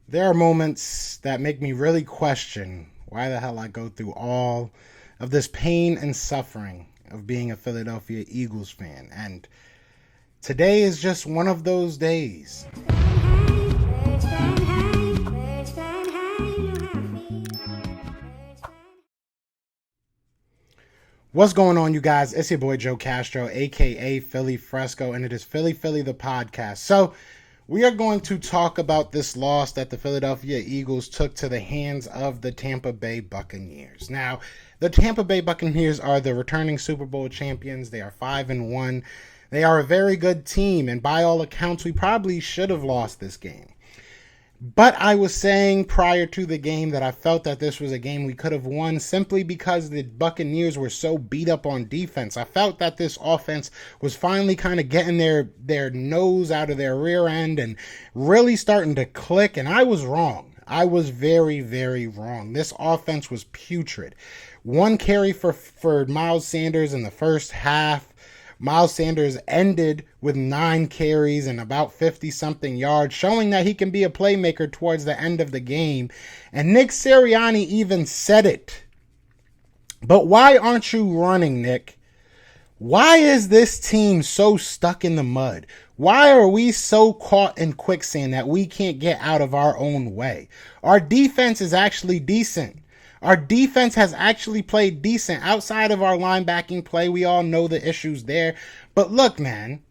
There are moments that make me really question why the hell I go through all of this pain and suffering of being a Philadelphia Eagles fan. And today is just one of those days. What's going on, you guys? It's your boy Joe Castro, aka Philly Fresco, and it is Philly the podcast. So, we are going to talk about this loss that the Philadelphia Eagles took to the hands of the Tampa Bay Buccaneers. Now, the Tampa Bay Buccaneers are the returning Super Bowl champions. They are 5-1. They are a very good team, and by all accounts, we probably should have lost this game. But I was saying prior to the game that I felt that this was a game we could have won simply because the Buccaneers were so beat up on defense. I felt that this offense was finally kind of getting their nose out of their rear end and really starting to click, and I was wrong. I was very, very wrong. This offense was putrid. One carry for Miles Sanders in the first half. Miles Sanders ended with 9 carries and about 50-something yards, showing that he can be a playmaker towards the end of the game. And Nick Sirianni even said it. But why aren't you running, Nick? Why is this team so stuck in the mud? Why are we so caught in quicksand that we can't get out of our own way? Our defense is actually decent. Our defense has actually played decent outside of our linebacking play. We all know the issues there. But look, man,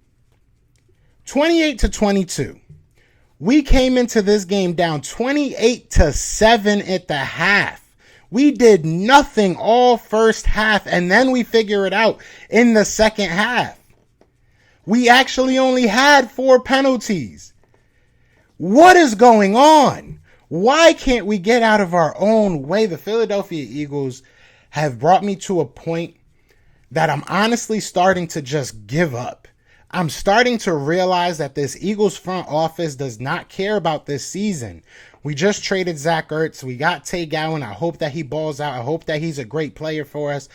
28-22. We came into this game down 28-7 at the half. We did nothing all first half, and then we figure it out in the second half. We actually only had 4 penalties. What is going on? Why can't we get out of our own way? The Philadelphia Eagles have brought me to a point that I'm honestly starting to just give up. I'm starting to realize that this Eagles front office does not care about this season. We just traded Zach Ertz. We got Tay Gowan. I hope that he balls out. I hope that he's a great player for us.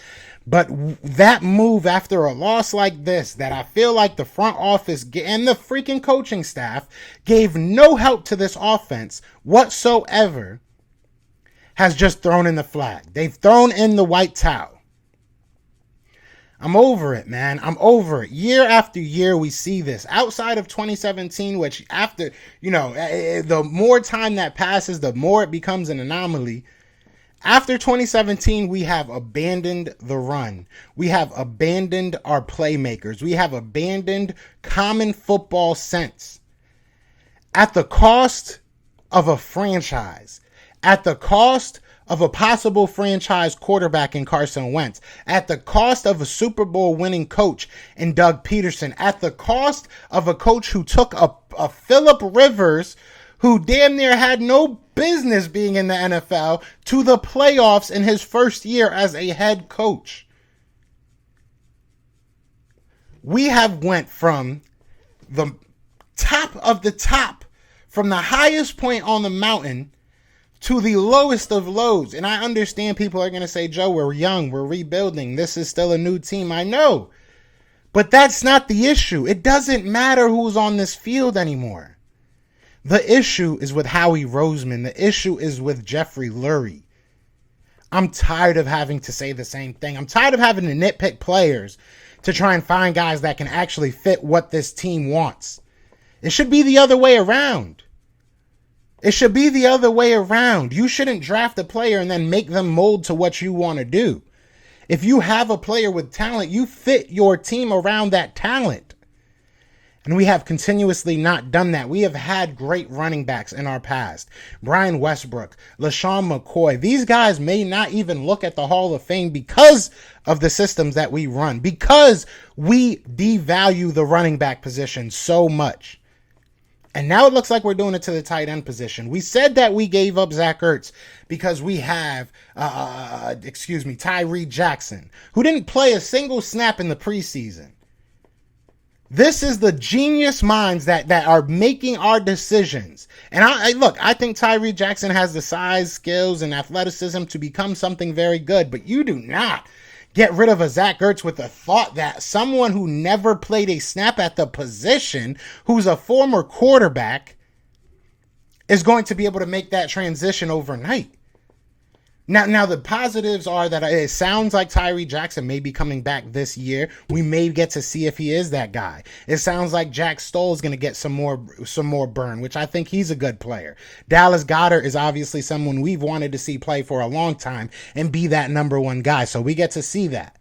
But that move after a loss like this, that I feel like the front office and the freaking coaching staff gave no help to this offense whatsoever, has just thrown in the flag. They've thrown in the white towel. I'm over it, man. I'm over it. Year after year, we see this. Outside of 2017, which after, the more time that passes, the more it becomes an anomaly. After 2017, we have abandoned the run. We have abandoned our playmakers. We have abandoned common football sense. At the cost of a franchise. At the cost of a possible franchise quarterback in Carson Wentz. At the cost of a Super Bowl winning coach in Doug Peterson. At the cost of a coach who took a Phillip Rivers, who damn near had no business being in the NFL, to the playoffs in his first year as a head coach. We have went from the top of the top, from the highest point on the mountain to the lowest of lows. And I understand people are going to say, Joe, we're young, we're rebuilding, this is still a new team. I know. But that's not the issue. It doesn't matter who's on this field anymore. The issue is with Howie Roseman. The issue is with Jeffrey Lurie. I'm tired of having to say the same thing. I'm tired of having to nitpick players to try and find guys that can actually fit what this team wants. It should be the other way around. It should be the other way around. You shouldn't draft a player and then make them mold to what you want to do. If you have a player with talent, you fit your team around that talent. And we have continuously not done that. We have had great running backs in our past. Brian Westbrook, LaShawn McCoy. These guys may not even look at the Hall of Fame because of the systems that we run, because we devalue the running back position so much. And now it looks like we're doing it to the tight end position. We said that we gave up Zach Ertz because we have, Tyree Jackson, who didn't play a single snap in the preseason. This is the genius minds that are making our decisions. And I think Tyree Jackson has the size, skills, and athleticism to become something very good. But you do not get rid of a Zach Ertz with the thought that someone who never played a snap at the position, who's a former quarterback, is going to be able to make that transition overnight. Now the positives are that it sounds like Tyree Jackson may be coming back this year. We may get to see if he is that guy. It sounds like Jack Stoll is going to get some more burn, which I think he's a good player. Dallas Goedert is obviously someone we've wanted to see play for a long time and be that number one guy. So we get to see that.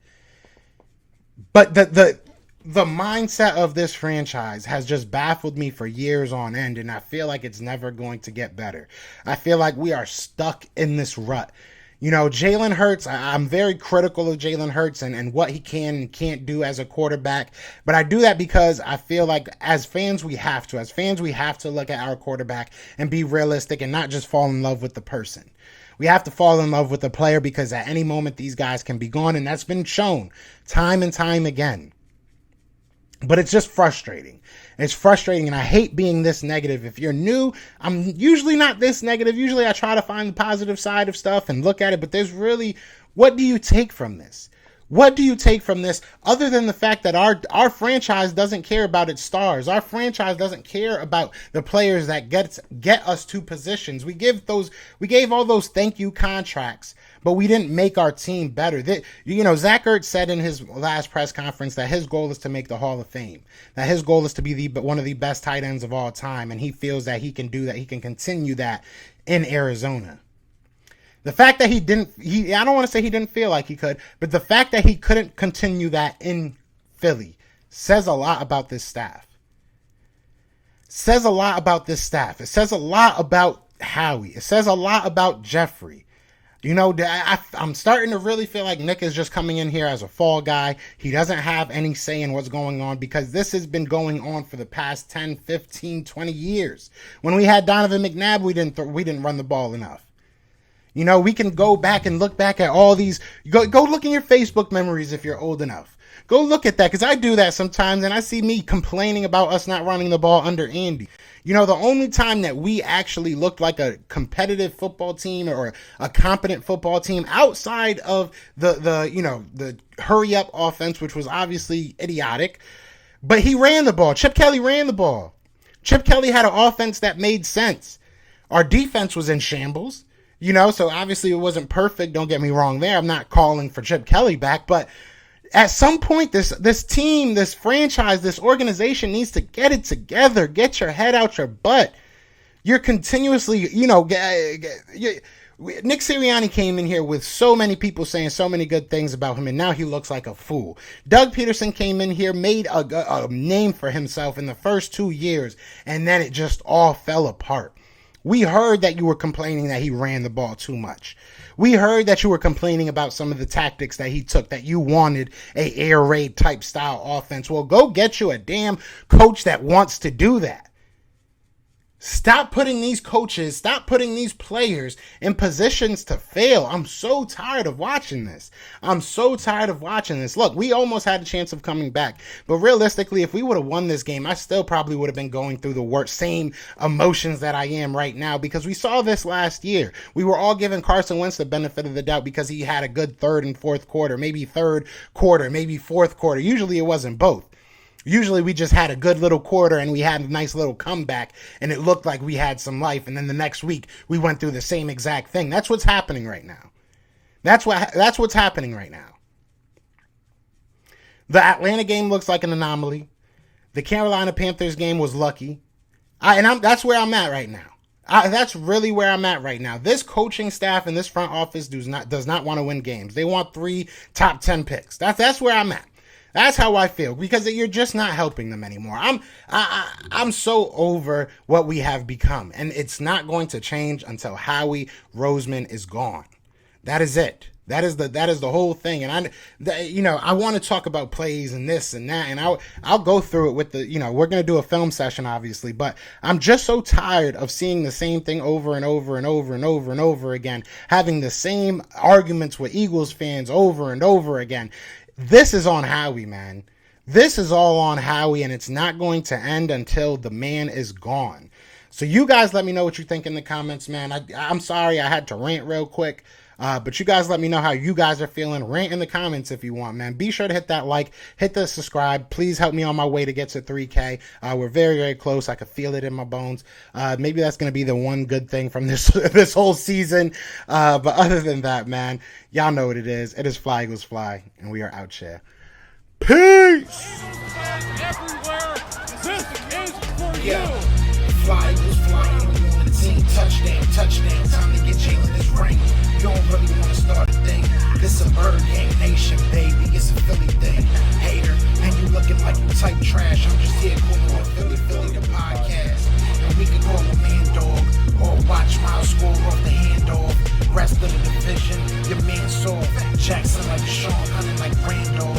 But the mindset of this franchise has just baffled me for years on end, and I feel like it's never going to get better. I feel like we are stuck in this rut. You know, Jalen Hurts, I'm very critical of Jalen Hurts and what he can and can't do as a quarterback. But I do that because I feel like as fans, we have to. As fans, we have to look at our quarterback and be realistic and not just fall in love with the person. We have to fall in love with the player because at any moment, these guys can be gone. And that's been shown time and time again. But it's just frustrating. It's frustrating, and I hate being this negative. If you're new, I'm usually not this negative. Usually I try to find the positive side of stuff and look at it, but there's really, what do you take from this? What do you take from this other than the fact that our franchise doesn't care about its stars? Our franchise doesn't care about the players that get us to positions. We gave all those thank you contracts, but we didn't make our team better. Zach Ertz said in his last press conference that his goal is to make the Hall of Fame, that his goal is to be one of the best tight ends of all time, and he feels that he can do that. He can continue that in Arizona. The fact that I don't want to say he didn't feel like he could, but the fact that he couldn't continue that in Philly says a lot about this staff. It says a lot about Howie. It says a lot about Jeffrey. You know, I'm starting to really feel like Nick is just coming in here as a fall guy. He doesn't have any say in what's going on because this has been going on for the past 10, 15, 20 years. When we had Donovan McNabb, we didn't run the ball enough. You know, we can go back and look back at all these. Go look in your Facebook memories if you're old enough. Go look at that because I do that sometimes and I see me complaining about us not running the ball under Andy. You know, the only time that we actually looked like a competitive football team or a competent football team outside of the hurry up offense, which was obviously idiotic, but he ran the ball. Chip Kelly ran the ball. Chip Kelly had an offense that made sense. Our defense was in shambles. You know, so obviously it wasn't perfect. Don't get me wrong there. I'm not calling for Chip Kelly back, but at some point, this team, this franchise, this organization needs to get it together. Get your head out your butt. You're continuously, Nick Sirianni came in here with so many people saying so many good things about him, and now he looks like a fool. Doug Peterson came in here, made a name for himself in the first 2 years, and then it just all fell apart. We heard that you were complaining that he ran the ball too much. We heard that you were complaining about some of the tactics that he took, that you wanted a air raid type style offense. Well, go get you a damn coach that wants to do that. Stop putting these coaches, stop putting these players in positions to fail. I'm so tired of watching this. Look, we almost had a chance of coming back. But realistically, if we would have won this game, I still probably would have been going through the same emotions that I am right now because we saw this last year. We were all giving Carson Wentz the benefit of the doubt because he had a good third and fourth quarter, maybe third quarter, maybe fourth quarter. Usually it wasn't both. Usually we just had a good little quarter and we had a nice little comeback and it looked like we had some life. And then the next week we went through the same exact thing. That's what's happening right now. That's what's happening right now. The Atlanta game looks like an anomaly. The Carolina Panthers game was lucky. That's where I'm at right now. That's really where I'm at right now. This coaching staff and this front office does not want to win games. They want 3 top 10 picks. That's where I'm at. That's how I feel because you're just not helping them anymore. I'm so over what we have become, and it's not going to change until Howie Roseman is gone. That is it. That is the whole thing. And I want to talk about plays and this and that, and I'll go through it with we're going to do a film session obviously, but I'm just so tired of seeing the same thing over and over and over and over and over again, having the same arguments with Eagles fans over and over again. This is on Howie, man. This is all on Howie, and it's not going to end until the man is gone. So you guys let me know what you think in the comments, man. I'm sorry I had to rant real quick. But you guys let me know how you guys are feeling. Rant in the comments if you want, man. Be sure to hit that like, hit the subscribe. Please help me on my way to get to 3K. We're very, very close. I can feel it in my bones. Maybe that's going to be the one good thing from this whole season. But other than that, man, y'all know what it is. It is Fly Eagles Fly, and we are out here. Peace! Everywhere, this is for Yeah. you. Fly Eagles flying on the team. Touchdown, touchdown. Time to get Jalen this ring. You don't really want to start a thing. This a bird game nation, baby. It's a Philly thing. Hater, and you looking like you type trash. I'm just here calling the Philly the podcast. And we can call a man dog or watch Miles score off the handoff. Rest of the division, your man soft. Jackson like Sean, hunting like Randolph.